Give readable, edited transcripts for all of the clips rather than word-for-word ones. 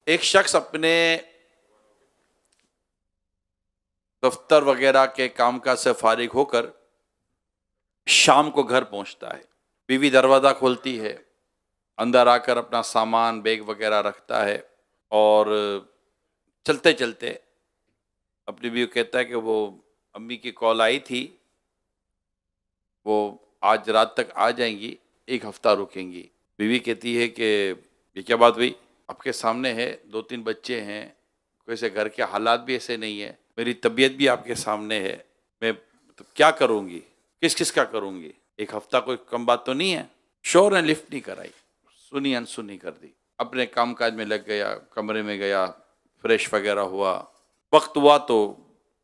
एक शख्स अपने दफ्तर वगैरह के कामकाज से फारिग होकर शाम को घर पहुंचता है। बीवी दरवाज़ा खोलती है, अंदर आकर अपना सामान बैग वगैरह रखता है और चलते चलते अपनी बीवी को कहता है कि वो अम्मी की कॉल आई थी, वो आज रात तक आ जाएंगी, एक हफ्ता रुकेंगी। बीवी कहती है कि ये क्या बात हुई, आपके सामने है, 2-3 बच्चे हैं, वैसे घर के हालात भी ऐसे नहीं है, मेरी तबीयत भी आपके सामने है, मैं तो क्या करूँगी, किस किस का करूँगी, एक हफ्ता कोई कम बात तो नहीं है। शोर ने लिफ्ट नहीं कराई, सुनी अनसुनी कर दी, अपने कामकाज में लग गया, कमरे में गया, फ्रेश वगैरह हुआ। वक्त हुआ तो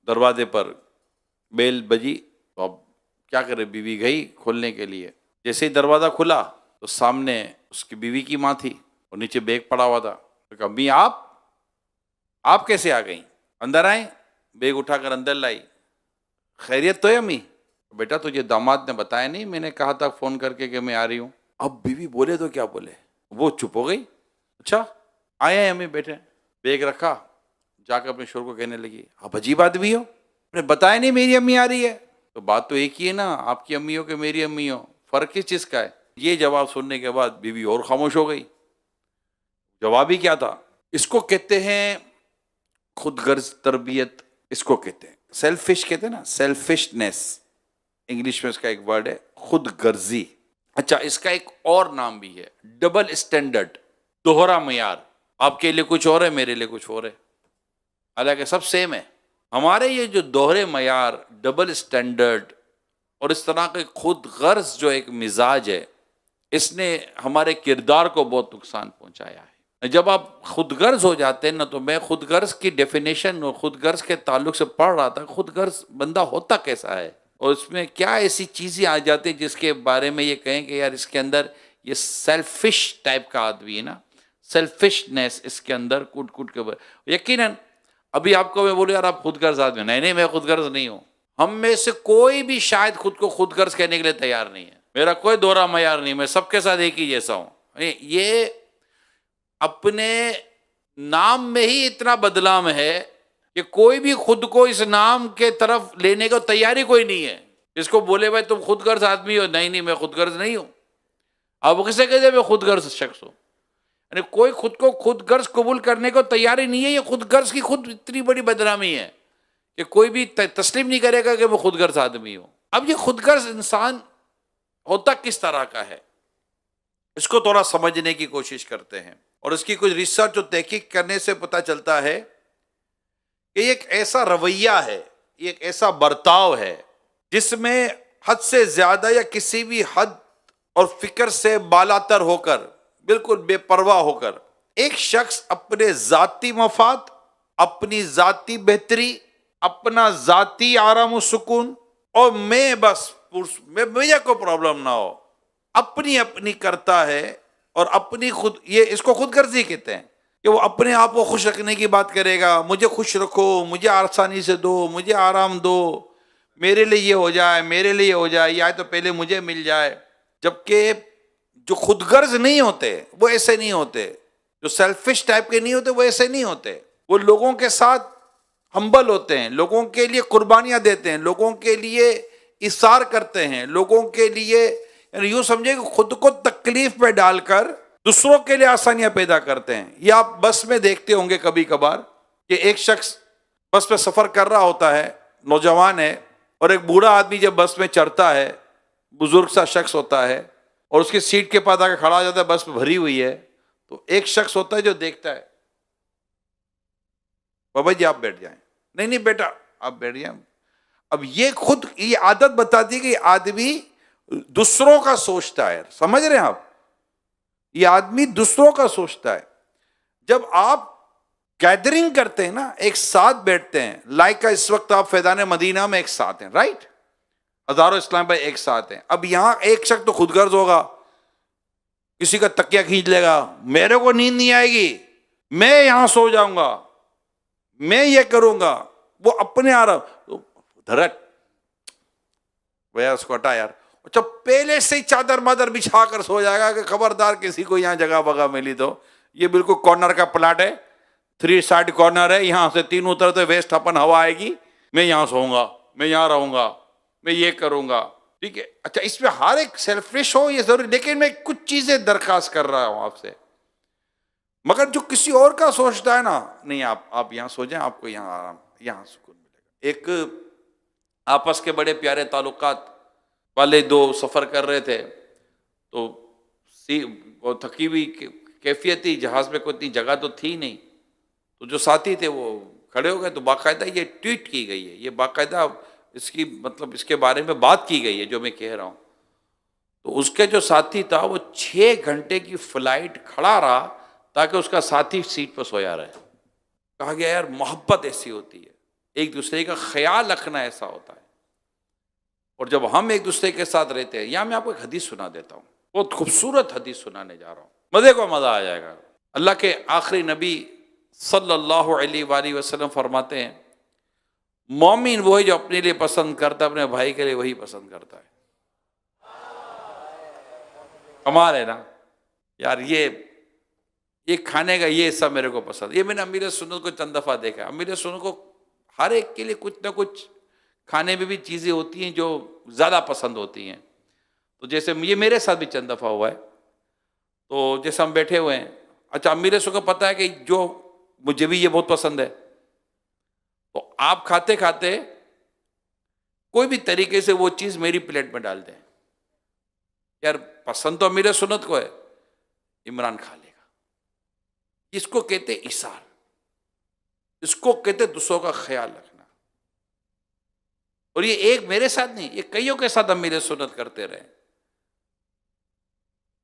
दरवाजे पर बेल बजी, तो अब क्या करे, बीवी गई खोलने के लिए। जैसे ही दरवाज़ा खुला तो सामने उसकी बीवी की माँ थी और नीचे बैग पड़ा हुआ था। तो कहा, अम्मी आप कैसे आ गई? अंदर आए, बैग उठाकर अंदर लाई। खैरियत तो है अम्मी? बेटा तुझे दामाद ने बताया नहीं, मैंने कहा था फ़ोन करके कि मैं आ रही हूँ। अब बीवी बोले तो क्या बोले, वो चुप हो गई। अच्छा आए हैं अम्मी, बैठे, बैग रखा, जाकर अपने शोर को कहने लगी, आप अजीब आदमी हो, मैंने बताया नहीं मेरी अम्मी आ रही है। तो बात तो एक ही है ना, आपकी अम्मी हो कि मेरी अम्मी हो, फ़र्क किस चीज़ का है? ये जवाब सुनने के बाद बीवी और खामोश हो गई। जवाब ही क्या था? इसको कहते हैं खुदगर्ज तरबियत, इसको कहते हैं सेल्फिश, कहते हैं ना सेल्फिशनेस, इंग्लिश में इसका एक वर्ड है खुदगर्जी। अच्छा, इसका एक और नाम भी है डबल स्टैंडर्ड, दोहरा मयार। आपके लिए कुछ और है, मेरे लिए कुछ और है, हालांकि सब सेम है। हमारे ये जो दोहरे मयार, डबल स्टैंडर्ड और इस तरह के खुद गर्ज जो एक मिजाज है, इसने हमारे किरदार को बहुत नुकसान पहुंचाया है। जब आप खुद गर्ज हो जाते हैं ना, तो मैं खुद गर्ज की डेफिनेशन और खुद गर्ज के ताल्लुक से पढ़ रहा था, खुद गर्ज बंदा होता कैसा है और इसमें क्या ऐसी चीज़ें आ जाती हैं जिसके बारे में ये कहें कि यार इसके अंदर ये सेल्फिश टाइप का आदमी है ना, सेल्फिशनेस इसके अंदर कूट कूट के। यकीनन अभी आपको मैं बोलूँ यार आप खुदगर्ज आदमी, नहीं मैं खुदगर्ज नहीं हूँ। हम में से कोई भी शायद खुद को खुदगर्ज कहने के लिए तैयार नहीं है। मेरा कोई दोहरा मयार नहीं, मैं सबके साथ एक ही जैसा हूँ। ये अपने नाम में ही इतना बदलाव है कि कोई भी खुद को इस नाम के तरफ लेने को तैयारी कोई नहीं है। इसको बोले भाई तुम खुदगर्ज आदमी हो, नहीं मैं खुदगर्ज नहीं हूँ। अब किसे कहते मैं खुदगर्ज शख्स हूँ? यानी कोई खुद को खुदगर्ज कबूल करने को तैयारी नहीं है। ये खुदगर्ज की खुद इतनी बड़ी बदनामी है कि कोई भी तस्लीम नहीं करेगा कि मैं खुदगर्ज आदमी हूँ। अब ये खुदगर्ज इंसान होता किस तरह का है, इसको थोड़ा समझने की कोशिश करते हैं और इसकी कुछ रिसर्च और तहकीक करने से पता चलता है कि एक ऐसा रवैया है, एक ऐसा बर्ताव है जिसमें हद से ज्यादा या किसी भी हद और फिक्र से बालातर होकर, बिल्कुल बेपरवाह होकर एक शख्स अपने जाती मफाद, अपनी जाती बेहतरी, अपना जाती आराम और सुकून और मैं बस मुझे कोई प्रॉब्लम ना हो, अपनी अपनी करता है और अपनी खुद, ये इसको खुदगर्जी कहते हैं कि वो अपने आप को खुश रखने की बात करेगा। मुझे खुश रखो, मुझे आसानी से दो, मुझे आराम दो, मेरे लिए ये हो जाए, मेरे लिए हो जाए, या तो पहले मुझे मिल जाए। जबकि जो खुदगर्ज नहीं होते वो ऐसे नहीं होते, जो सेल्फिश टाइप के नहीं होते वो ऐसे नहीं होते। वो लोगों के साथ हम्बल होते हैं, लोगों के लिए कुर्बानियां देते हैं, लोगों के लिए इसार करते हैं, लोगों के लिए यूं समझे कि खुद को तकलीफ में डालकर दूसरों के लिए आसानियां पैदा करते हैं। ये आप बस में देखते होंगे कभी कभार कि एक शख्स बस में सफर कर रहा होता है, नौजवान है, और एक बूढ़ा आदमी जब बस में चढ़ता है, बुजुर्ग सा शख्स होता है और उसकी सीट के पास आकर खड़ा हो जाता है, बस में भरी हुई है, तो एक शख्स होता है जो देखता है, बाबा जी आप बैठ जाएं, नहीं बेटा आप बैठ जाएं। अब ये खुद ये आदत बताती है कि आदमी दूसरों का सोचता है, समझ रहे हैं आप, ये आदमी दूसरों का सोचता है। जब आप गैदरिंग करते हैं ना, एक साथ बैठते हैं, लाइक का इस वक्त आप फैजान मदीना में एक साथ हैं, राइट, हजारों इस्लाम भाई एक साथ हैं। अब यहां एक शख्स तो खुदगर्ज होगा, किसी का तकिया खींच लेगा, मेरे को नींद नहीं आएगी, मैं यहां सो जाऊंगा, मैं ये करूंगा, वो अपने आ रहा धरट भैया उसको हटा यार, अच्छा पहले से ही चादर मादर बिछा कर सो जाएगा कि खबरदार किसी को यहां जगह बगा मिली तो, ये बिल्कुल कॉर्नर का प्लाट है, 3 साइड कॉर्नर है, यहां से 3 उतरते वेस्ट अपन हवा आएगी, मैं यहां सोऊंगा, मैं यहां रहूंगा, मैं ये करूंगा, ठीक है। अच्छा, इसमें हर एक सेल्फिश हो ये जरूरी, लेकिन मैं कुछ चीजें दरखास्त कर रहा हूं आपसे। मगर जो किसी और का सोचता है ना, नहीं आप यहां सो जाएं, आपको यहां आराम, यहां सुकून मिलेगा। एक आपस के बड़े प्यारे ताल्लुकात वाले दो सफर कर रहे थे, तो वो थकी हुई कैफियत थी, जहाज में कोई इतनी जगह तो थी नहीं, तो जो साथी थे वो खड़े हो गए। तो बाकायदा ये ट्वीट की गई है, ये बाकायदा इसकी मतलब इसके बारे में बात की गई है जो मैं कह रहा हूं। तो उसके जो साथी था वो 6 घंटे की फ्लाइट खड़ा रहा ताकि उसका साथी सीट पर सोया रहे। कहा गया यार मोहब्बत ऐसी होती है, एक दूसरे का ख्याल रखना ऐसा होता है। और जब हम एक दूसरे के साथ रहते हैं, यहां मैं आपको एक हदीस सुना देता हूं, बहुत खूबसूरत हदीस सुनाने जा रहा हूं, मजे को मजा आ जाएगा। अल्लाह के आखिरी नबी सल्लल्लाहु अलैहि वसल्लम फरमाते हैं, मोमिन वो है जो अपने लिए पसंद करता है, अपने भाई के लिए वही पसंद करता है। कमाल है ना यार, ये खाने का ये सब मेरे को पसंद। ये मैंने अमीर सुन्नत को चंद दफा देखा। अमीर सुन्नत को हर एक के लिए कुछ ना कुछ खाने में भी चीजें होती हैं जो ज्यादा पसंद होती हैं। तो जैसे ये मेरे साथ भी चंद दफा हुआ है। तो जैसे हम बैठे हुए हैं, अच्छा अमीर सुन्नत को पता है कि जो मुझे भी ये बहुत पसंद है, तो आप खाते खाते कोई भी तरीके से वो चीज मेरी प्लेट में डाल दें। यार पसंद तो अमीर सुन्नत को है, इमरान खा लेगा। इसको कहते इसार, इसको कहते दूसरों का ख्याल रखना। और ये एक मेरे साथ नहीं, ये कईयों के साथ अमीर सुन्नत करते रहे।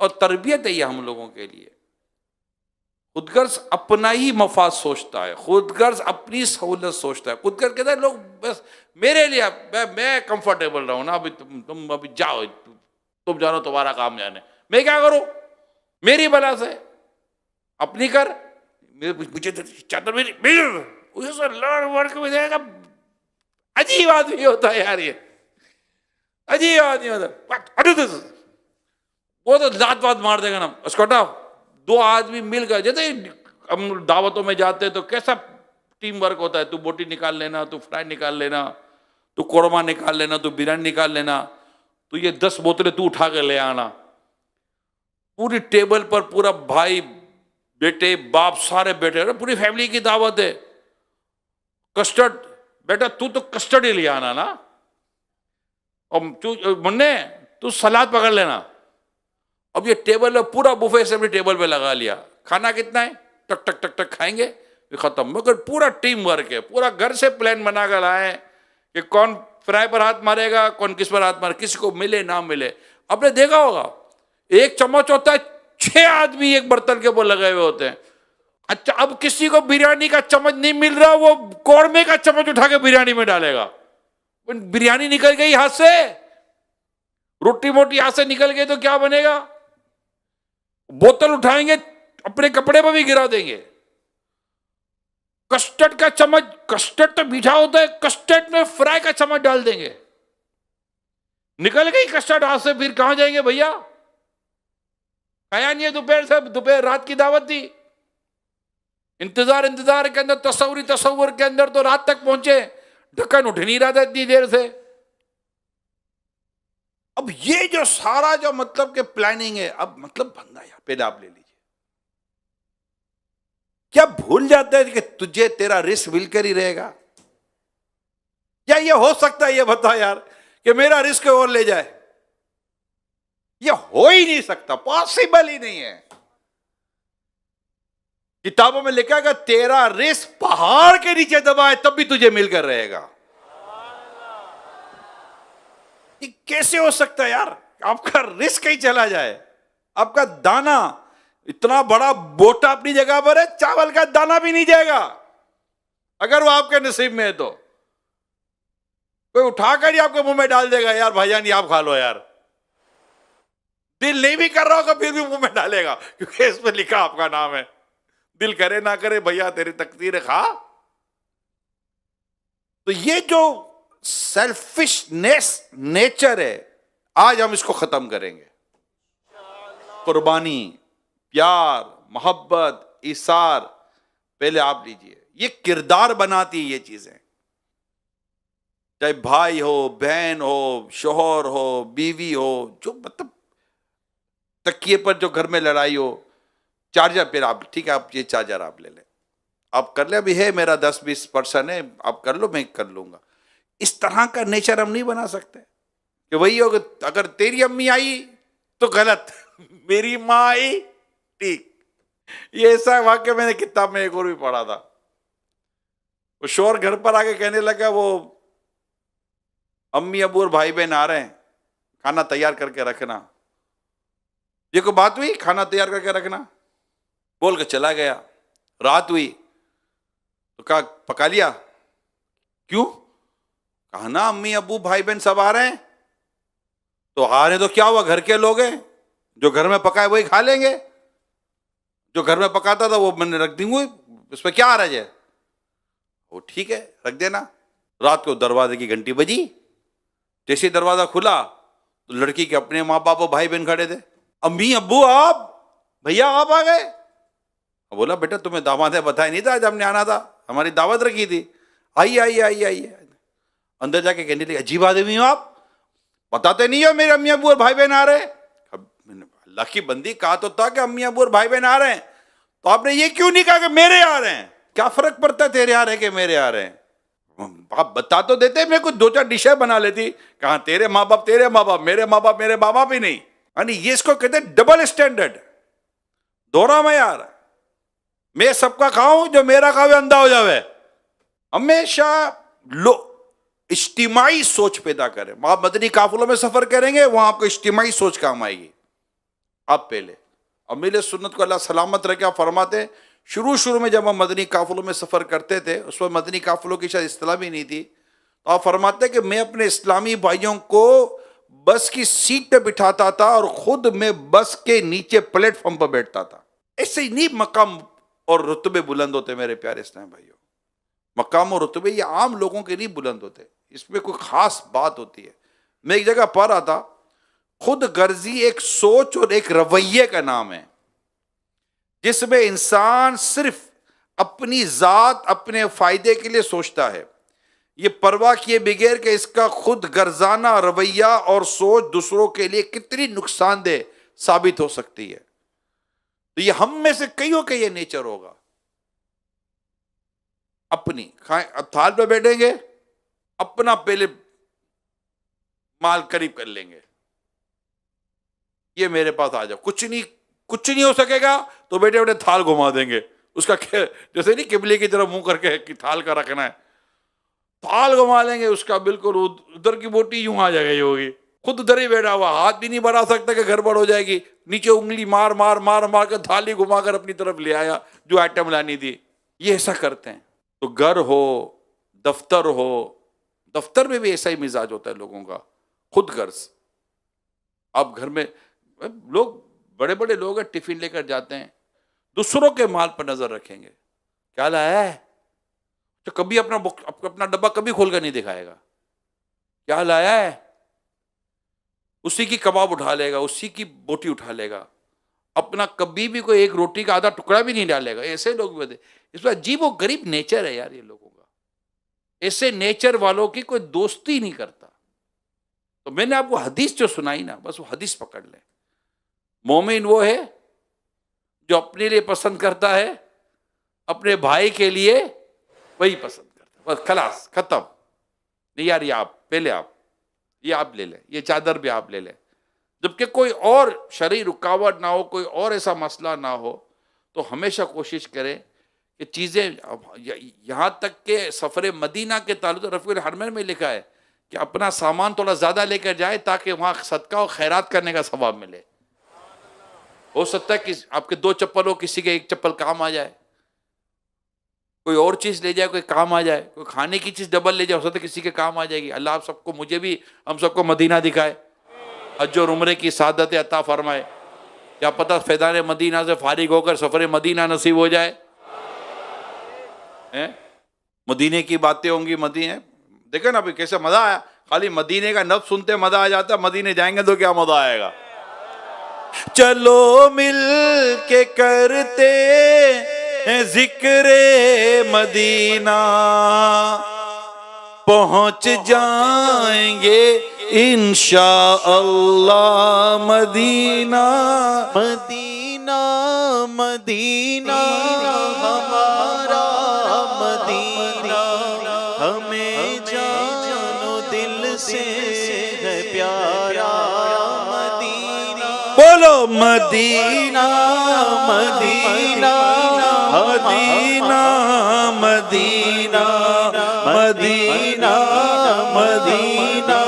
और तरबियत है ये हम लोगों के लिए। खुदगर्ज अपना ही मफाद सोचता है, खुदगर्ज अपनी सहूलत सोचता है। खुदगर्ज कहता है लोग बस मेरे लिए, मैं कंफर्टेबल रहूं ना, अभी तुम अभी जाओ, तुम जानो, तुम्हारा काम जाने, मैं क्या करूं, मेरी बला से अपनी कर, मुझे चादर मेरी वर्क में जाएगा। अजीब आदमी होता है यार, ये अजीब आदमी होता है। वो तो लात वात मार देगा ना उसको। दो आदमी मिल गए, जैसे हम दावतों में जाते हैं तो कैसा टीम वर्क होता है, तू बोटी निकाल लेना, तू फ्राई निकाल लेना, तू कोरमा निकाल लेना, तू बिरयानी निकाल लेना, तो ये 10 बोतलें तू उठा के ले आना। पूरी टेबल पर पूरा भाई बेटे बाप सारे बैठे, अरे पूरी फैमिली की दावत है। कस्टर्ड, बेटा तू तो कस्टर्ड ही ले आना ना, और तू मुन्ने तू सलाद पकड़ लेना। अब ये टेबल पूरा बुफे से अपनी टेबल पे लगा लिया, खाना कितना है, टक टक टक टक खाएंगे, खत्म। मगर पूरा टीम वर्क है, पूरा घर से प्लान बना कर आए कि कौन फ्राई पर हाथ मारेगा, कौन किस पर हाथ मारे, किसी को मिले ना मिले। आपने देखा होगा एक चम्मच होता है, 6 आदमी एक बर्तन के ऊपर लगे हुए होते हैं। अच्छा, अब किसी को बिरयानी का चम्मच नहीं मिल रहा, वो कौरमे का चम्मच उठा के बिरयानी में डालेगा। बिरयानी निकल गई हाथ से, रोटी मोटी हाथ से निकल गई तो क्या बनेगा, बोतल उठाएंगे अपने कपड़े पर भी गिरा देंगे। कस्टर्ड का चम्मच, कस्टर्ड तो मीठा होता है, कस्टर्ड में फ्राई का चम्मच डाल देंगे, निकल गई कस्टर्ड हाथ से, फिर कहां जाएंगे भैया। खाया नहीं है दोपहर से, दोपहर रात की दावत थी, इंतजार के अंदर, तस्वुर के अंदर तो रात तक पहुंचे, ढक्कन उठ नहीं रहा था इतनी देर से। अब ये जो सारा जो मतलब के प्लानिंग है, अब मतलब बंदा यार पहले आप ले लीजिए, क्या भूल जाता है कि तुझे तेरा रिस्क मिलकर ही रहेगा। क्या ये हो सकता है, ये बता यार, कि मेरा रिस्क और ले जाए, ये हो ही नहीं सकता, पॉसिबल ही नहीं है। किताबों में लिखा है तेरा रिस्क पहाड़ के नीचे दबा है तब भी तुझे मिलकर रहेगा। ये कैसे हो सकता है यार, आपका रिस्क ही चला जाए, आपका दाना इतना बड़ा बोटा अपनी जगह पर है, चावल का दाना भी नहीं जाएगा अगर वो आपके नसीब में है। तो कोई उठाकर ही आपके मुंह में डाल देगा, यार भाईजान ये आप खा लो यार। दिल नहीं भी कर रहा होगा फिर भी मुंह में डालेगा, क्योंकि इसमें लिखा आपका नाम है। दिल करे ना करे भैया तेरी तकदीर है, खा। तो ये जो सेल्फिशनेस नेचर है, आज हम इसको खत्म करेंगे। कुर्बानी, प्यार, मोहब्बत, इसार, पहले आप लीजिए। ये किरदार बनाती है ये चीजें, चाहे भाई हो, बहन हो, शोहर हो, बीवी हो, जो मतलब तकिए पर जो घर में लड़ाई हो, चार्जर पे आप, ठीक है आप ये चार्जर आप ले लें, आप कर ले, अभी है मेरा 10-20% है, आप कर लो, मैं कर लूंगा। इस तरह का नेचर हम नहीं बना सकते कि वही होगा, अगर तेरी अम्मी आई तो गलत मेरी माँ आई ठीक। ये ऐसा वाक्य मैंने किताब में एक और भी पढ़ा था। वो शोर घर पर आके कहने लगा, वो अम्मी अबू और भाई बहन आ रहे हैं, खाना तैयार करके रखना। ये कोई बात हुई, खाना तैयार करके रखना, बोल के चला गया। रात हुई तो कहा पका लिया, क्यों? कहा ना अम्मी अबू भाई बहन सब आ रहे हैं। तो आ रहे तो क्या हुआ, घर के लोग हैं, जो घर में पकाए वही खा लेंगे, जो घर में पकाता था वो मैंने रख दूंगी, उसमें क्या आ रहा है। वो ठीक है रख देना। रात को दरवाजे की घंटी बजी, जैसे ही दरवाजा खुला तो लड़की के अपने माँ बाप और भाई बहन खड़े थे। अम्मी अब्बू आप, भैया आप आ गए। बोला बेटा तुम्हें दामाद है बताया नहीं था, आज हमने आना था, हमारी दावत रखी थी। आइए आइए आइए आइए। अंदर जाके कहने लगे अजीब आदमी हो आप, बताते नहीं हो मेरे अम्मी अब्बू और भाई बहन आ रहे हैं। अल्लाह की बंदी, कहा तो था कि अम्मी अब्बू और भाई बहन आ रहे हैं, तो आपने ये क्यों नहीं कहा कि मेरे आ रहे हैं? क्या फर्क पड़ता है तेरे आ रहे कि मेरे आ रहे हैं? आप बता तो देते, मैं कुछ 2-4 डिशें बना लेती। कहा तेरे माँ बाप तेरे माँ बाप, मेरे माँ बाप मेरे माँ बाप ही नहीं। यानी ये इसको कहते हैं डबल स्टैंडर्ड, दोहरा मयार। मैं सबका खाऊं, जो मेरा खावे अंधा हो जावे। हमेशा लो इज्तिमाई सोच पैदा करें। आप मदनी काफिलों में सफर करेंगे, वहां आपको इज्तिमाई सोच काम आएगी। आप पहले अमीर सुन्नत को अल्लाह सलामत रखे, आप फरमाते शुरू में जब हम मदनी काफिलों में सफर करते थे, उस वक्त मदनी काफिलों की शायद इस्तिलाह भी नहीं थी, तो आप फरमाते कि मैं अपने इस्लामी भाइयों को बस की सीट पे बिठाता था और खुद मैं बस के नीचे प्लेटफॉर्म पर बैठता था। ऐसे ही नहीं मकाम और रुतबे बुलंद होते मेरे प्यारे इस्लामी भाइयों। मकाम और रुतबे ये आम लोगों के नहीं बुलंद होते, इसमें कोई खास बात होती है। मैं एक जगह पढ़ रहा था, खुद गर्जी एक सोच और एक रवैये का नाम है, जिसमें इंसान सिर्फ अपनी जात अपने फायदे के लिए सोचता है, ये परवाह किए बगैर कि इसका खुद गर्जाना रवैया और सोच दूसरों के लिए कितनी नुकसानदेह साबित हो सकती है। तो ये हम में से कईयों का ये नेचर होगा। अपनी खाएं, अब थाल पे बैठेंगे, अपना पहले माल करीब कर लेंगे, ये मेरे पास आ जाओ, कुछ नहीं हो सकेगा तो बेटे बेटे थाल घुमा देंगे उसका, जैसे नहीं किबले की तरफ मुंह करके कि थाल का रखना है, थाल घुमा लेंगे उसका, बिल्कुल उधर की बोटी यूं आ जाएगी, होगी खुद उधर ही बैठा हुआ, हाथ भी नहीं बढ़ा सकता कि गड़बड़ हो जाएगी, नीचे उंगली मार मार मार मार कर थाली घुमाकर अपनी तरफ ले आया जो आइटम लानी थी। ये ऐसा करते हैं। तो घर हो, दफ्तर हो, दफ्तर में भी ऐसा ही मिजाज होता है लोगों का, खुद गर्ज। आप घर में लोग बड़े बड़े लोग हैं, टिफिन लेकर जाते हैं, दूसरों के माल पर नजर रखेंगे, क्या लाया है, तो कभी अपना डब्बा कभी खोलकर नहीं दिखाएगा, क्या लाया है, उसी की कबाब उठा लेगा, उसी की बोटी उठा लेगा, अपना कभी भी कोई एक रोटी का आधा टुकड़ा भी नहीं डालेगा। ऐसे लोग भी, इसमें अजीब और गरीब नेचर है यार ये लोगों का। ऐसे नेचर वालों की कोई दोस्ती नहीं करता। तो मैंने आपको हदीस जो सुनाई ना, बस वो हदीस पकड़ ले। मोमिन वो है जो अपने लिए पसंद करता है, अपने भाई के लिए वही पसंद करता है, बस खलास खत्म। नहीं यार ये आप पहले ये आप ले लें, ये चादर भी आप ले लें, जबकि कोई और शरई रुकावट ना हो, कोई और ऐसा मसला ना हो, तो हमेशा कोशिश करें कि चीज़ें, यहाँ तक के सफ़र मदीना के ताल्लुक रफ़ीउल हरमैन में लिखा है कि अपना सामान थोड़ा ज़्यादा लेकर जाए ताकि वहाँ सदका और खैरात करने का सवाब मिले। हो सकता है कि आपके 2 चप्पल हो, किसी के 1 चप्पल काम आ जाए, कोई और चीज़ ले जाए कोई काम आ जाए, कोई खाने की चीज़ डबल ले जाए, हो सकता है किसी के काम आ जाएगी। अल्लाह आप सबको, मुझे भी, हम सबको मदीना दिखाए, हज और उम्रे की सादत अता फरमाए। क्या पता फैदान मदीना से फारिग होकर सफ़र मदीना नसीब हो जाए। मदीने की बातें होंगी, मदीने देखे ना अभी कैसे मज़ा आया, खाली मदीने का नफ्स सुनते मज़ा आ जाता, मदीने जाएंगे तो क्या मज़ा आएगा। चलो मिल के करते जिक्रे मदीना पहुंच जाएंगे इंशाअल्लाह मदीना। मदीना मदीना हमारा मदीना, हमें जानो दिल से है प्यारा मदीना। बोलो Medina Medina Medina Medina Medina Medina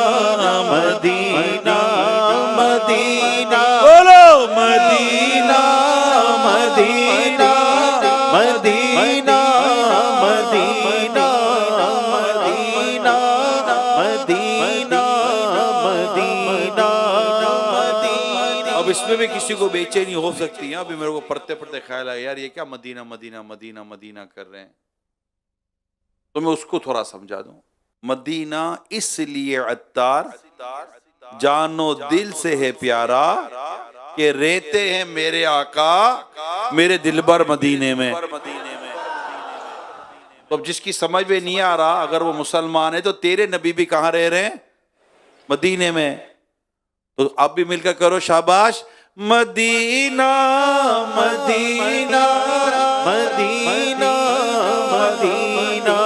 Medina Medina. बोलो Medina Medina Medina Medina Medina Medina Medina Medina. अब इसमें भी किसी को बेचैनी हो सकती है। अभी मेरे को पढ़ते पढ़ते ख्याल आया यार ये क्या मदीना मदीना मदीना मदीना कर रहे हैं, तो मैं उसको थोड़ा समझा दूं। मदीना इसलिए अत्तार जानो दिल से है प्यारा कि रहते हैं मेरे आका मेरे दिलबर मदीने में। तो अब जिसकी समझ में नहीं आ रहा, अगर वो मुसलमान है तो तेरे नबी भी कहाँ रह रहे हैं? मदीने में। तो आप भी मिलकर करो शाबाश। Medina Medina Medina Medina Medina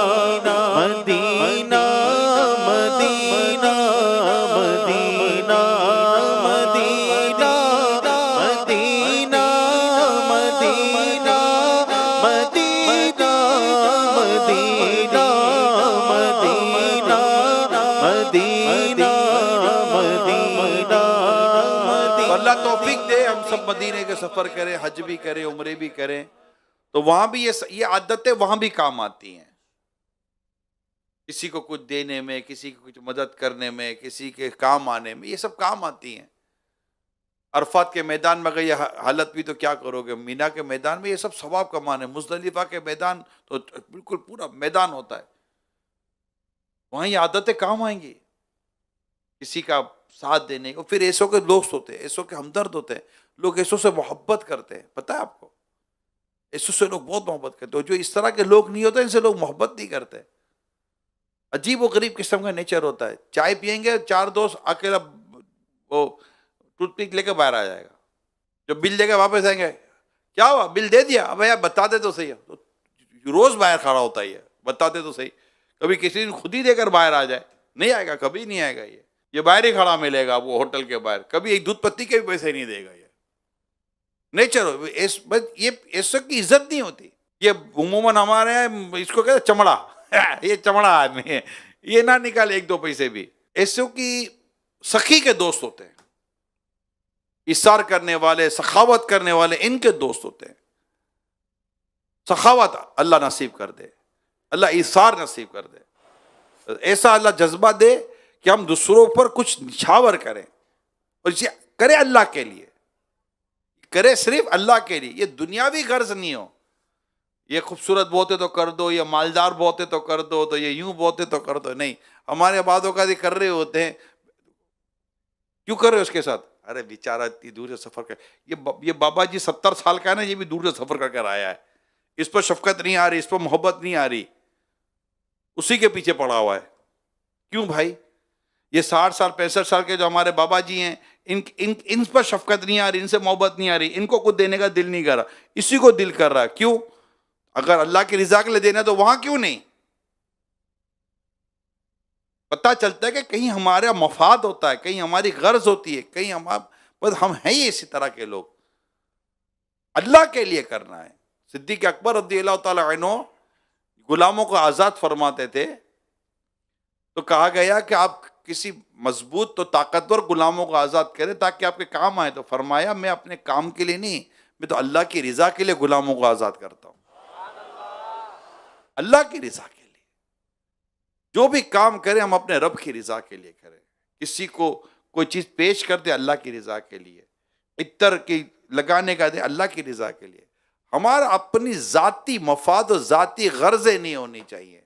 Medina Medina Medina Medina Medina Medina Medina Medina Medina Medina. अल्लाह तौफीक दे हम सब मदीने के सफर करें, हज भी करें, उम्रे भी करें, तो वहां भी ये आदतें वहां भी काम आती हैं। किसी को कुछ देने में, किसी को कुछ मदद करने में, किसी के काम आने में, ये सब काम आती हैं। अरफात के मैदान में अगर ये हालत भी तो क्या करोगे? मीना के मैदान में ये सब सवाब कमाने, मुजदलिफा के मैदान तो बिल्कुल पूरा मैदान होता है, वहां ये आदतें काम आएंगी। किसी का साथ देने को, फिर ऐसों के दोस्त होते हैं, ऐसों के हमदर्द होते हैं, लोग ऐसों से मोहब्बत करते हैं। पता है आपको, ऐसों से लोग बहुत मोहब्बत करते हैं। जो इस तरह के लोग नहीं होते इनसे लोग मोहब्बत नहीं करते। अजीब व गरीब किस्म का नेचर होता है। चाय पियेंगे, चार दोस्त, अकेला वो टूथपिक लेके बाहर आ जाएगा। जब बिल देके वापस आएंगे, क्या हुआ, बिल दे दिया? अब यार बता दे तो सही। तो रोज बाहर खड़ा होता है, बता दे तो सही। कभी किसी दिन खुद ही देकर बाहर आ जाए, नहीं आएगा, कभी नहीं आएगा। ये बाहर ही खड़ा मिलेगा वो होटल के बाहर, कभी एक दूध पत्ती के भी पैसे नहीं देगा। ये नेचर हो, ये ऐसे की इज्जत नहीं होती। ये उमूमन हमारे यहाँ इसको कहते चमड़ा ये चमड़ा आदमी है, ये ना निकाले एक दो पैसे भी। ऐसों की सखी के दोस्त होते हैं, इसार करने वाले, सखावत करने वाले, इनके दोस्त होते हैं। सखावत अल्लाह नसीब कर दे, अल्लाह इसार नसीब कर दे। ऐसा अल्लाह जज्बा दे कि हम दूसरों पर कुछ निछावर करें, और इसे करें अल्लाह के लिए, करे सिर्फ अल्लाह के लिए। ये दुनियावी गर्ज नहीं हो, ये खूबसूरत बोते तो कर दो, ये मालदार बोते तो कर दो, तो ये यूं बोते तो कर दो। नहीं, हमारे बादों का कर रहे होते हैं। क्यों कर रहे हो उसके साथ? अरे बेचारा इतनी दूर से सफर कर, ये बाबा जी 70 साल का है ना, ये भी दूर से सफर करके आया है, इस पर शफकत नहीं आ रही, इस पर मोहब्बत नहीं आ रही, उसी के पीछे पड़ा हुआ है। क्यों भाई? ये 60 साल 65 साल के जो हमारे बाबा जी हैं, इन पर शफकत नहीं आ रही, इनसे मोहब्बत नहीं आ रही, इनको कुछ देने का दिल नहीं कर रहा, इसी को दिल कर रहा है। क्यों? अगर अल्लाह की रिजा के लिए देना तो वहां क्यों नहीं? पता चलता है कि कहीं हमारा मफाद होता है, कहीं हमारी गर्ज होती है, कहीं हम हैं ही इसी तरह के लोग। अल्लाह के लिए करना है। सिद्दीक अकबर रज़ियल्लाहु ताला अन्हु गुलामों को आजाद फरमाते थे, तो कहा गया कि आप किसी मजबूत तो ताकतवर गुलामों को आजाद करें ताकि आपके काम आए। तो फरमाया मैं अपने काम के लिए नहीं, मैं तो अल्लाह की रिजा के लिए गुलामों को आजाद करता हूं। अल्लाह की रिजा के लिए जो भी काम करें हम अपने रब की रिजा के लिए करें। किसी को कोई चीज पेश कर दे अल्लाह की रिजा के लिए, इत्तर की लगाने का दे अल्लाह की रिजा के लिए। हमारा अपनी जाती मफाद और जाती गर्जें नहीं होनी चाहिए।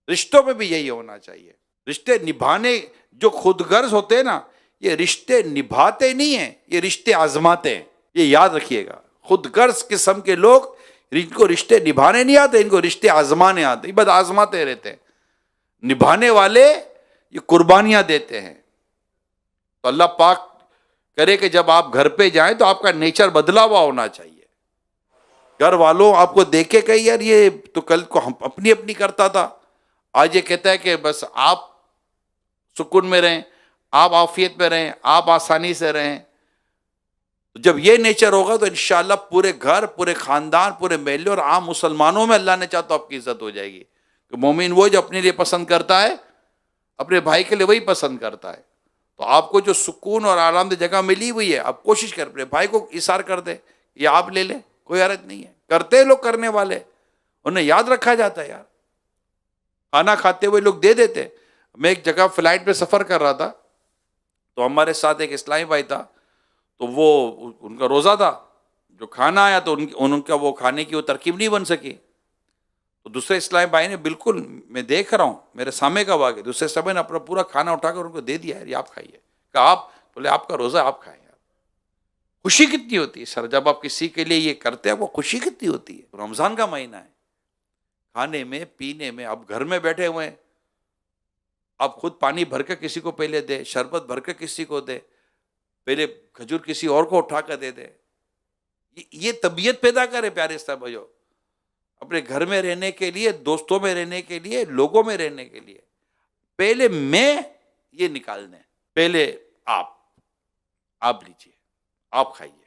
रिश्तों में भी यही होना चाहिए। रिश्ते निभाने जो खुदगर्ज होते हैं ना, ये रिश्ते निभाते नहीं हैं, ये रिश्ते आजमाते हैं। ये याद रखिएगा। खुदगर्ज किस्म के लोग इनको रिश्ते निभाने नहीं आते, इनको रिश्ते आजमाने आते, बस आजमाते रहते हैं। निभाने वाले ये कुर्बानियां देते हैं। तो अल्लाह पाक करे कि जब आप घर पे जाएं तो आपका नेचर बदला हुआ होना चाहिए। घर वालों आपको देखे कहीं यार ये तो कल को हम अपनी अपनी करता था, आज ये कहता है कि बस आप सुकून में रहें, आप आफियत में रहें, आप आसानी से रहें। जब ये नेचर होगा तो इंशाअल्लाह पूरे घर, पूरे खानदान, पूरे महल्ले और आम मुसलमानों में अल्लाह ने चाहा तो आपकी इज्जत हो जाएगी। तो मोमिन वो जो अपने लिए पसंद करता है, अपने भाई के लिए वही पसंद करता है। तो आपको जो सुकून और आरामदेह जगह मिली हुई है, आप कोशिश कर अपने भाई को इशार कर दे, ये आप ले ले, कोई हरज नहीं है। करते हैं लोग करने वाले, उन्हें याद रखा जाता है यार। खाना खाते हुए लोग दे देते। मैं एक जगह फ्लाइट में सफ़र कर रहा था, तो हमारे साथ एक इस्लामी भाई था, तो वो उनका रोज़ा था, जो खाना आया तो उनका वो खाने की वो तरकीब नहीं बन सकी। तो दूसरे इस्लामी भाई ने बिल्कुल, मैं देख रहा हूँ मेरे सामने का वाक़या, दूसरे समय ने अपना पूरा खाना उठाकर उनको दे दिया, यार ये आप खाइए। कहा आप, बोले आपका रोज़ा, आप खाएं। यार खुशी कितनी होती है सर, जब आप किसी के लिए ये करते हैं, वो खुशी कितनी होती है। रमज़ान का महीना है, खाने में पीने में, आप घर में बैठे हुए हैं, आप खुद पानी भर के किसी को पहले दे, शरबत भर के किसी को दे, पहले खजूर किसी और को उठा कर दे दे। ये तबीयत पैदा करे प्यारे साहब भाइयों, अपने घर में रहने के लिए, दोस्तों में रहने के लिए, लोगों में रहने के लिए पहले मैं ये निकाल दें, पहले आप लीजिए, आप खाइए,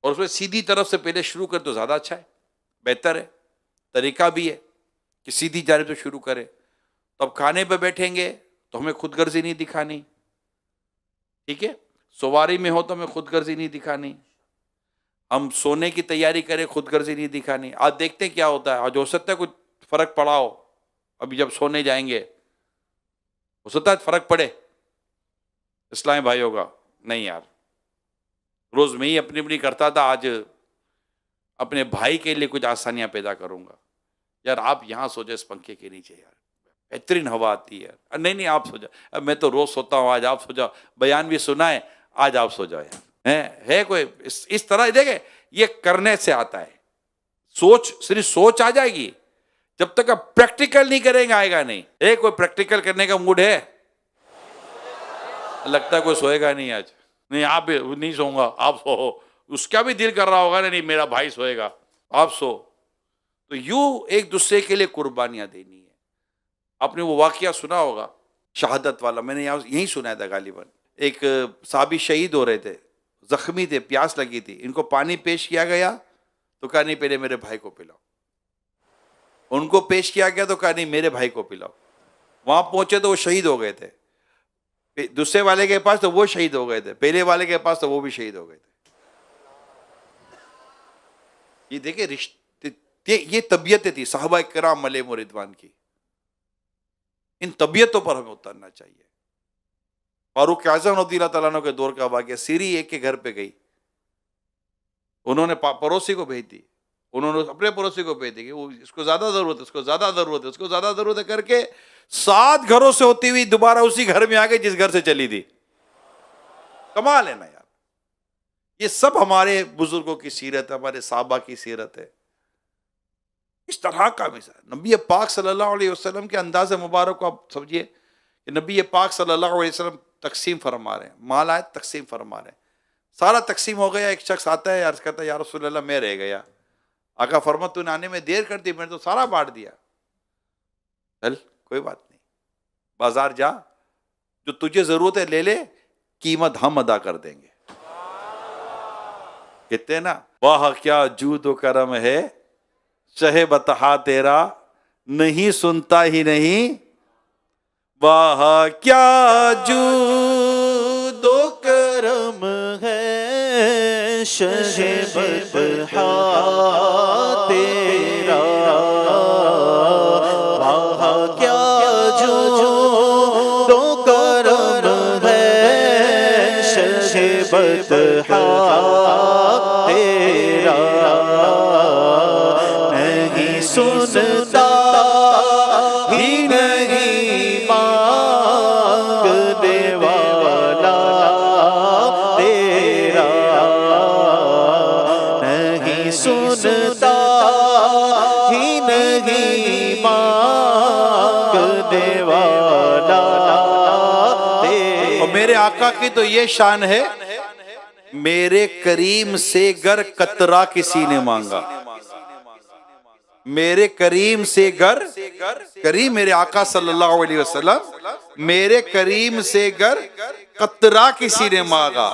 और उसमें सीधी तरफ से पहले शुरू कर तो ज़्यादा अच्छा है, बेहतर है, तरीका भी है कि सीधी जानिब से शुरू करें। तो अब खाने पे बैठेंगे तो हमें खुदगर्जी नहीं दिखानी, ठीक है। सवारी में हो तो हमें खुदगर्जी नहीं दिखानी, हम सोने की तैयारी करें, खुदगर्जी नहीं दिखानी। आज देखते हैं क्या होता है, आज हो सकता है कुछ फर्क पड़ा हो, अभी जब सोने जाएंगे हो सकता है फर्क पड़े इस्लामी भाइयों का। नहीं यार, रोज मैं ही अपनी अपनी करता था, आज अपने भाई के लिए कुछ आसानियां पैदा करूंगा। यार आप यहाँ सो जाए इस पंखे के नीचे, यार बेहतरीन हवा आती है। नहीं आप सो जाओ, अब मैं तो रोज सोता हूँ, आज आप सो जाओ, बयान भी सुना है, आज आप सो जाओ यार। है कोई इस तरह देखे, ये करने से आता है। सोच, सिर्फ सोच आ जाएगी, जब तक आप प्रैक्टिकल नहीं करेंगे आएगा नहीं। कोई प्रैक्टिकल करने का मूड है? लगता है कोई सोएगा नहीं आज। नहीं आप नहीं सोऊंगा, आप सो। उसका भी दिल कर रहा होगा नहीं मेरा भाई सोएगा, आप सो। तो यूं एक दूसरे के लिए कुर्बानियां देनी है। आपने वो वाकया सुना होगा शहादत वाला, मैंने यहीं सुना था गालिबन। एक साहबी शहीद हो रहे थे, जख्मी थे, प्यास लगी थी, इनको पानी पेश किया गया तो कहा नहीं पहले मेरे भाई को पिलाओ। उनको पेश किया गया तो कहा नहीं मेरे भाई को पिलाओ। वहां पहुंचे तो वो शहीद हो गए थे, दूसरे वाले के पास तो वो शहीद हो गए थे, पहले वाले के पास तो वो भी शहीद हो गए थे। ये देखिए रिश्ते, ये तबीयतें थी साहबा किराम अलैहिम रिदवान की। इन तबीयतों पर हमें उतरना चाहिए। फारूक आज़म रज़ियल्लाहु तआला अन्हु के दौर का वाक़या, सीरी एक के घर पे गई, उन्होंने पड़ोसी को भेज दी, उन्होंने अपने पड़ोसी को भेज दी कि वो इसको ज्यादा जरूरत है, उसको ज्यादा जरूरत है, उसको ज्यादा जरूरत है करके 7 घरों से होती हुई दोबारा उसी घर में आ गई जिस घर से चली थी। कमाल है ना यार, ये सब हमारे बुजुर्गों की सीरत है, हमारे साहबा की सीरत है। इस तरह का मिसाल नबी पाक सल्लल्लाहु अलैहि वसल्लम के अंदाज मुबारक को आप समझिए कि नबी पाक सल्लल्लाहु अलैहि वसल्लम तकसीम फरमा रहे हैं, माल आए तकसीम फरमा रहे हैं, सारा तकसीम हो गया। एक शख्स आता है, अर्ज करता है या रसूल अल्लाह मैं रह गया। आका फरमा तूने आने में देर कर दी, मैंने तो सारा बांट दिया। चल कोई बात नहीं, बाजार जा, जो तुझे जरूरत है ले ले, कीमत हम अदा कर देंगे। कहते ना, वाह क्या जूद व करम है, चाहे बता तेरा नहीं सुनता ही नहीं। वाह क्या जूद व करम है, शहे बतहा तेरा। वाह क्या जूद व करम है, शहे बतहा तेरा। नहीं सुनता ही नहीं मांगने वाला तेरा। नहीं सुनता नहीं मांगने वाला और मेरे आका की तो ये शान है, मेरे करीम से गर कतरा किसी ने मांगा, मेरे करीम से गर, करीम मेरे आका सल्लल्लाहु अलैहि वसल्लम, मेरे करीम से गर कतरा किसी ने मांगा,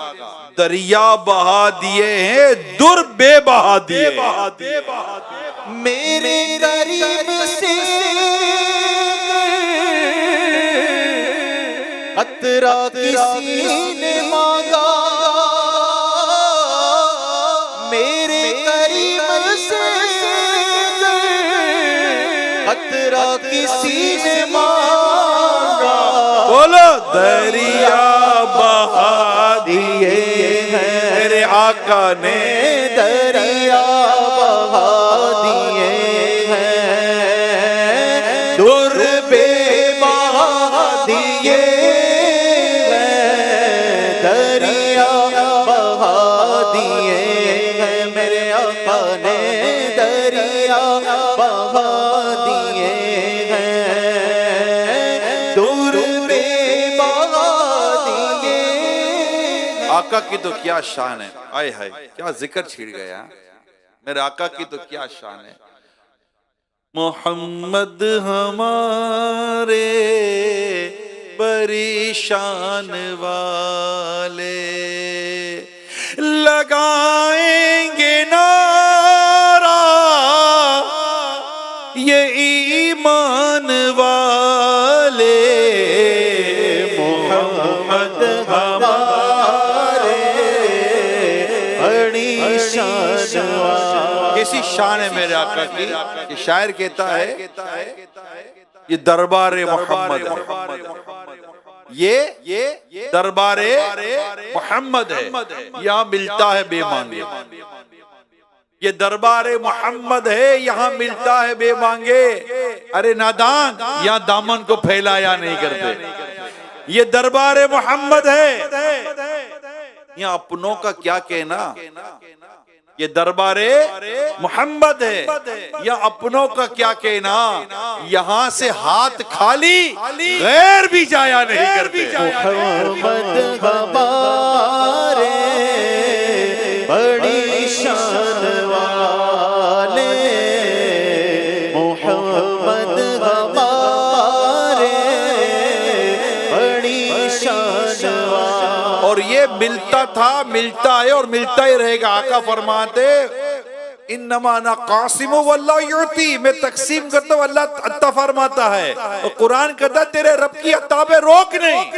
दरिया बहा दिए हैं, दुर बेबहा दिए। मेरे करीम से कतरा किसी ने मांगा, मेरे करीम से कतरा किसी ने मांगा, बोलो दरिया बहा दिए मेरे आका ने, दरिया बहा दिए हैं, दुर बेबहा दिए हैं, दरिया बहा दिए हैं मेरे आका ने, दरिया बहा दिए हैं, दुर बेबहा दिए। आका की तो क्या शान है, आय हाय क्या जिक्र छिड़ गया, मेरे आका की तो क्या शान है। मोहम्मद हमारे बड़ी शान वाले, लगाएंगे नारा ये ईमान वाले, मोहम्मद कैसी शान है मेरे आका की कि शायर कहता है ये दरबारे मोहम्मद है, ये दरबारे मोहम्मद है, यहाँ मिलता है बेमांगे, ये दरबारे मोहम्मद है, यहाँ मिलता है बेमांगे। अरे नादान, यहाँ दामन को फैलाया नहीं करते, ये दरबारे मोहम्मद है, यहाँ अपनों का क्या कहना, ये दरबारे मोहम्मद है, या अपनों का क्या कहना, यहाँ से हाथ खाली गैर भी जाया नहीं करते। मोहम्मद हमारे बड़ी शान वाले, मोहम्मद हमारे बड़ी शान वाले। और ये मिलता था, मिलता है और मिलता ही रहेगा। आका फरमाते इन्नमा ना कासिमु वल्लाहु युती, मैं तकसीम करता हूँ अल्लाह अता फरमाता है, और कुरान कहता तेरे रब की अता पे रोक नहीं।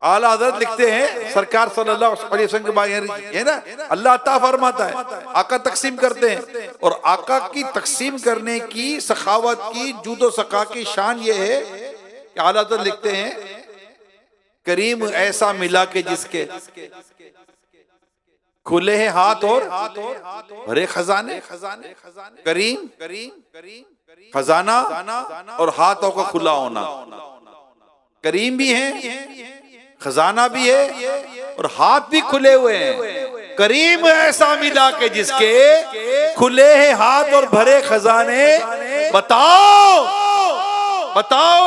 आला हज़रत लिखते हैं सरकार सल्लल्लाहु अलैहि वसल्लम के बारे में है ना, अल्लाह अता फरमाता है, आका तकसीम करते हैं। और आका की तकसीम करने की, सखावत की, जूदो सका की शान ये है कि आला हज़रत लिखते हैं करीम ऐसा मिला के जिसके खुले हैं हाथ और भरे खजाने, करीम खजाना और हाथों का खुला होना, करीम भी है, खजाना भी है और हाथ भी खुले हुए हैं। करीम ऐसा मिला के जिसके खुले हैं हाथ और भरे खजाने, बताओ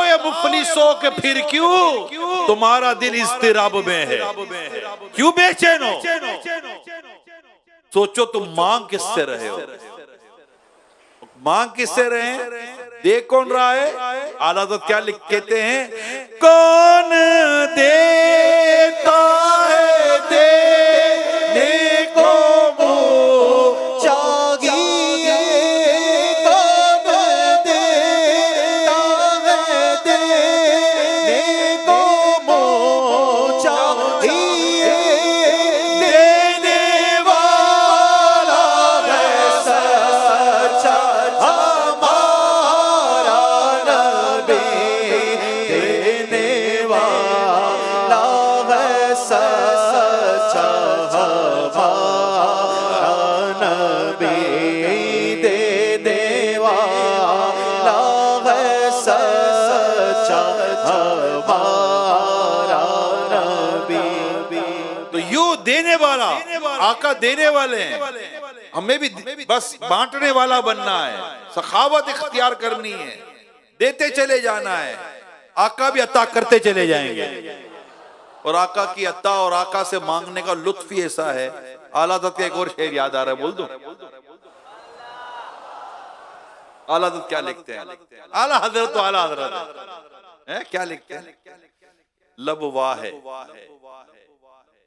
ये मुफलिसों के फिर क्यों तुम्हारा दिल इस्तिराब में है, क्यों बेचैन हो? सोचो तुम मांग किससे रहे हो, मांग किससे रहे, दे कौन रहा है? आला हज़रत क्या लिख कहते हैं, कौन देता है देने को मुँह चाहिए, कौन देता है देने को मोह चाहिए, देने वाला है सच्चा हमारा नबी, देने वाला है सच्चा हमारा नबी, देने वाला है सच्चा हमारा नबी। तो यू देने वाला, आका देने वाले हैं। हमें भी बस बांटने वाला बनना है, सखावत इख्तियार करनी है, देते चले जाना है। आका भी अता करते चले जाएंगे और आका की अता और आका से मांगने का लुत्फ ही ऐसा है। आला हज़रत का एक और शेर याद आ रहा है, बोल दो। आला हज़रत क्या लिखते हैं? आला हज़रत तो आला हज़रत है, क्या लिखते हैं? लब वाह है,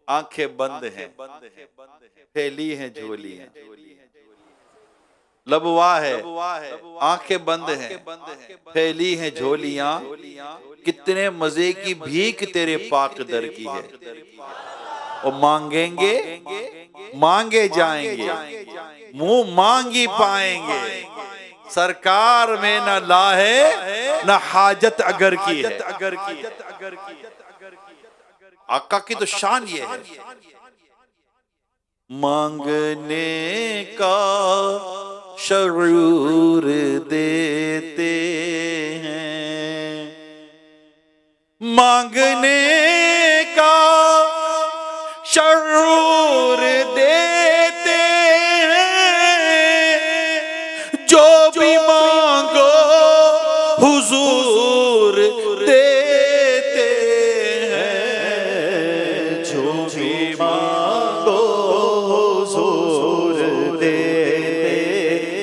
आंखें बंद हैं, फैली हैं झोलियां। लब वाह है, आंखें बंद हैं, फैली हैं झोलियां। कितने मजे की भीख तेरे पाक दर की है। और मांगेंगे मांगे जाएंगे, मुंह मांगी पाएंगे। सरकार में न ला है न हाजत अगर की है। आका की तो शान ये है, मांगने का शऊर देते हैं, मांगने का शऊर देते हैं। जो भी मांगो हुजूर देते हैं, जो भी मांगो हुजूर देते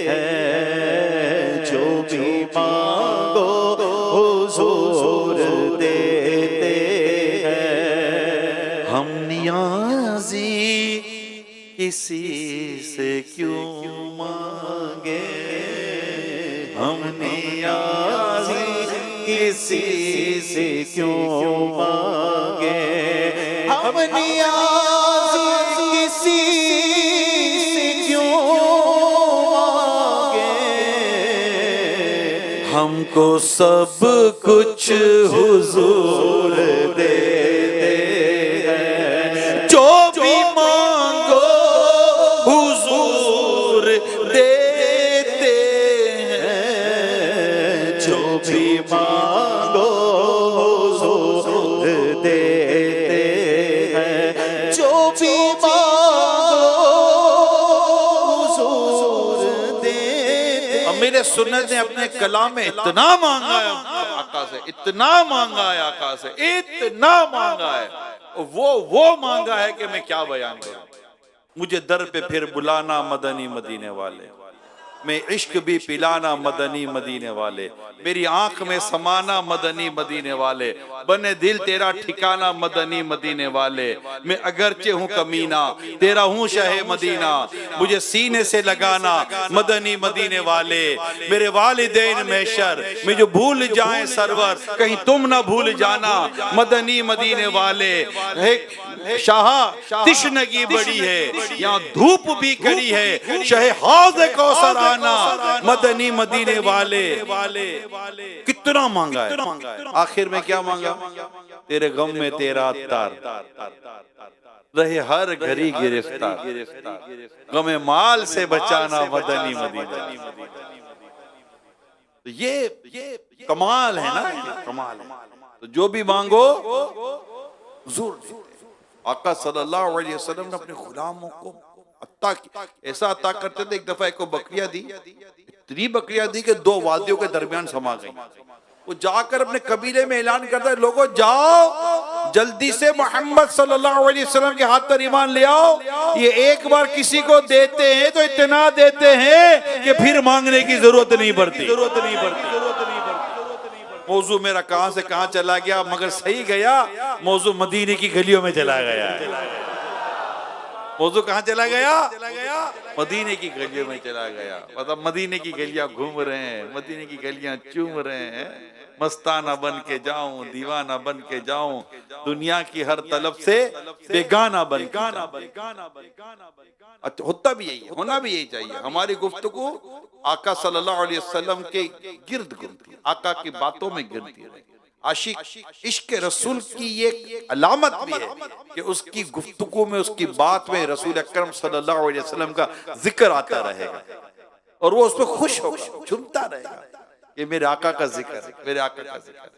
हैं, जो भी मांगो हुजूर देते हैं। हम नियाज़ी किसी से क्यों मांगे, हम नियाज़ी किसी से क्यों मांगे, हम नियाज़ी किसी से क्यों मांगे। हमको सब कुछ हुजूर देते हैं। जो भी मांगो हुजूर देते हैं, जो भी मांगो हुजूर देते हैं, जो भी मांगो हुजूर देते। अब मेरे सुन्नत ने अपने कलाम में इतना मांगा है आका से, इतना मांगा है आका से, इतना मांगा है, वो मांगा है कि मैं क्या बयान करूं। मुझे दर पे फिर बुलाना मदनी मदीने वाले, मैं इश्क भी पिलाना मदनी मदीने वाले, मेरी आंख में समाना मदनी मदीने वाले, बने दिल तेरा ठिकाना मदनी मदीने वाले। मैं अगरचे हूँ कमीना, तेरा हूँ शहे मदीना, मुझे सीने से लगाना मदनी मदीने वाले। मेरे वालिदैन महशर में जो भूल जाएं सरवर, कहीं तुम ना भूल जाना मदनी मदीने वाले। शाह तिश्नगी बड़ी है, यहाँ धूप भी कड़ी है, शहे हौज़ कौसर आना मदनी मदीने वाले। कितना मांगा है, आखिर में क्या मांगा? तेरे गम में तेरा अत्तार रहे हर घड़ी गिरफ्तार, गमे माल से बचाना मदनी मदीने। तो ये कमाल है ना, ये कमाल है। तो जो भी मांगो हुजूर देते हैं। आका सल्लल्लाहु अलैहि वसल्लम ने अपने गुलामों को अता ऐसा अता करते थे। एक दफा एक को बकरियां दी, इतनी बकरियां दी कि 2 वादियों के दरमियान समा गई। वो जाकर अपने कबीले में ऐलान करता है, लोगों जाओ जल्दी से मोहम्मद सल्लल्लाहु अलैहि वसल्लम के हाथ पर ईमान ले आओ। ये एक बार किसी को देते हैं तो इतना देते हैं कि फिर मांगने की जरूरत नहीं पड़ती। मौजू मेरा कहां से कहां चला गया, मगर सही गया। मौजू मदीने की गलियों में चला गया। मौजू कहां चला गया? मदीने की गलियों में चला गया। मतलब मदीने की गलियां घूम रहे हैं, मदीने की गलियां चूम रहे हैं। मस्ताना बन के जाऊं, दीवाना बन के जाऊं, दुनिया की हर तलब से बेगाना बन। अच्छा, होता भी यही है, होना भी यही चाहिए। हमारी गुफ्तगू आका सल्लल्लाहु अलैहि वसल्लम के गिर्द घूमती, आका की बातों में गिरती रहे। आशिक इश्क रसूल की ये अलामत भी है कि उसकी गुफ्तगू में, उसकी बात में रसूल अकरम सल्लल्लाहु अलैहि वसल्लम का जिक्र आता रहेगा और वो उस पर खुश होगा, झूमता रहेगा कि मेरे आका का जिक्र है, मेरे आका का जिक्र है।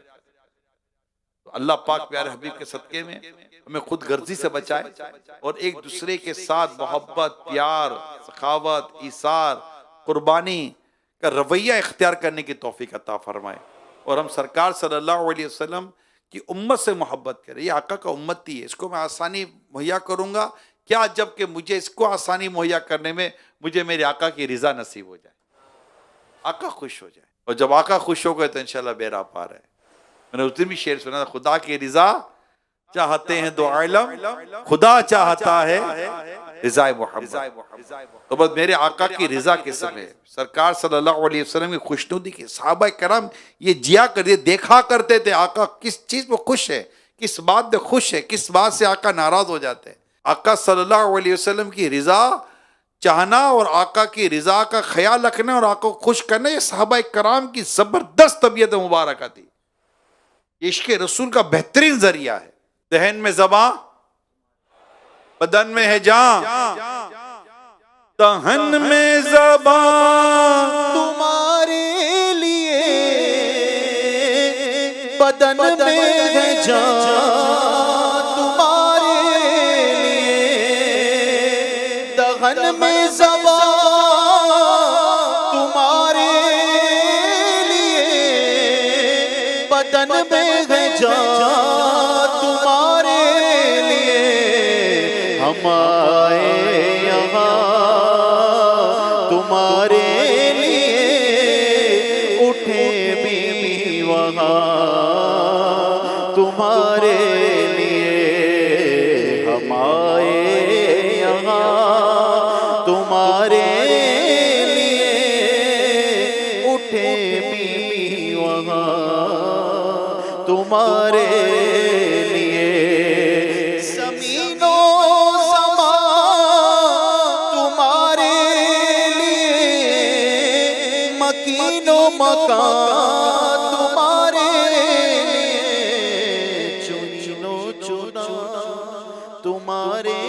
तो अल्लाह पाक प्यारे हबीब के सदके में हमें खुद गर्जी से बचाए और एक दूसरे के साथ मोहब्बत, प्यार, सखावत, ईसार, कुर्बानी का रवैया इख्तियार करने की तौफीक अता फरमाए और हम सरकार सल्लल्लाहु अलैहि वसल्लम की उम्मत से मोहब्बत करें। ये आका का उम्मती है, इसको मैं आसानी मुहैया करूँगा, क्या जबकि मुझे इसको आसानी मुहैया करने में मुझे मेरे आका की रिज़ा नसीब हो जाए, आका खुश हो जाए। और जब आका खुश हो गए तो इंशाल्लाह बेरा पार है। मैंने उस दिन भी शेर सुना था, खुदा की रिज़ा चाहते हैं दो आलम, खुदा चाहता है रिज़ाए मोहम्मद। तो बस मेरे आका की रिज़ा के समय सरकार सल्लल्लाहु अलैहि वसल्लम की खुशनुदी के सहाबा करम ये जिया कर देखा करते थे आका किस चीज़ में खुश है, किस बात में खुश है, किस बात से आका नाराज हो जाते हैं। आका सल्लल्लाहु अलैहि वसल्लम की रिज़ा चाहना और आका की रिज़ा का ख्याल रखना और आका को खुश करना, ये सहाबा कराम की ज़बरदस्त तबीयत मुबारक थी। इश्क रसूल का बेहतरीन जरिया है। दहन में ज़बां, बदन में है जान, दहन में ज़बां तुम्हारे लिए, बदन में है जान तुम्हारे लिए, दहन में ज़बां तुम्हारे लिए, बदन में है जान तुम्हारे लिए। हम आए यहाँ तुम्हारे लिए, उठे भी वहाँ तुम्हारे लिए। हम आए यहाँ तुम्हारे लिए, उठे भी वहाँ तुम्हारे लिए। ज़मीनो समा तुम्हारे लिए, मकीनो मकान तुम्हारे लिए, चुनो चुना तुम्हारे